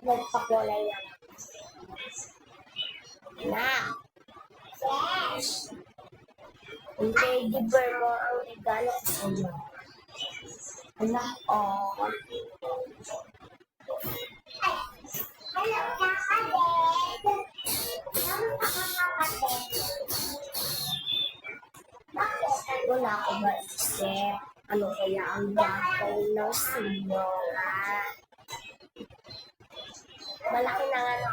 Nagpakulay na. Na. Yes. Yung teddy bear mo ang regalo ko sa iyo. Anak, oh. Hello, kakabed. Naman ako kakabed. Bakit? Wala ko ba isip? Ano kaya ang gagawin ng sinyora? Malaki na nga no.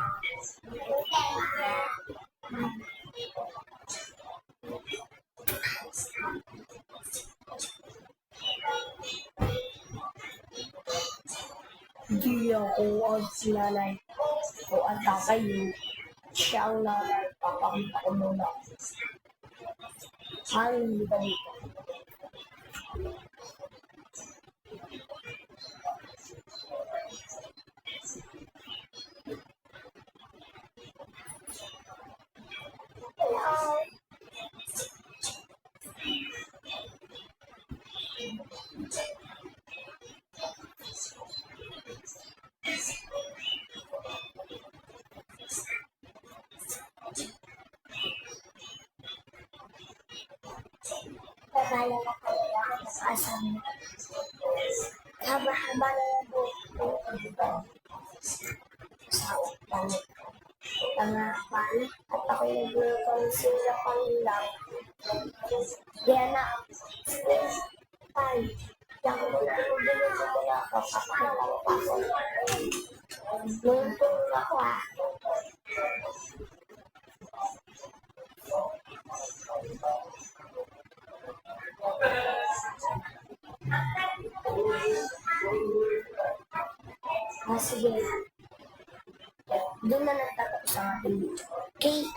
Hindi ako ang sinanay ko ang tatay mo. Siya ang nanay. Papakita ko muna. Hindi ka dito. Hello. Babala na kayo ako sa asam. Haba-haba na yung buhok ko. Sa utang. Tangapan. At ako'y naglulukang sila pang lang. Diyan na. Ay. Diyan ko na ako. Papakalaw ako. Luntong ako ah. Sige. Doon na nagtatapos ang ating video. Okay?